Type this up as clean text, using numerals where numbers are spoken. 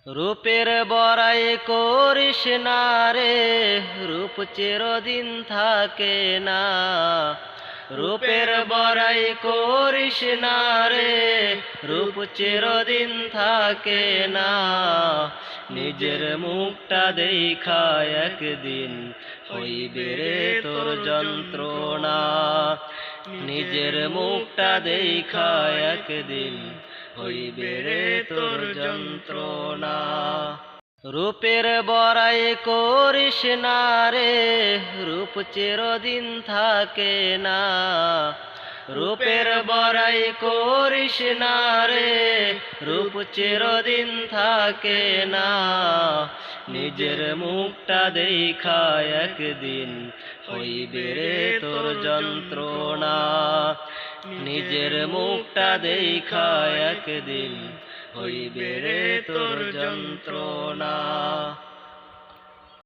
রূপের বড়াই করিস না রে, রূপ চিরদিন থাকে না। রূপের বড়াই করিস না রে, রূপ চিরদিন থাকে না। নিজের মুখটা দেখা একদিন হইবে রে তোর যন্ত্রণা। নিজের মুখটা দেখা একদিন হইবে রে তোর যন্ত্রণা। রূপের বড়াই করিস না রে, রূপ চিরদিন থাকে না। রূপের বড়াই করিস না রে, রূপ চিরদিন থাকে না। নিজের মুখটা দেখা একদিন হইবে রে তোর যন্ত্রণা। নিজের মুখটা দেখা একদিন হইবে রে তোর যন্ত্রণা।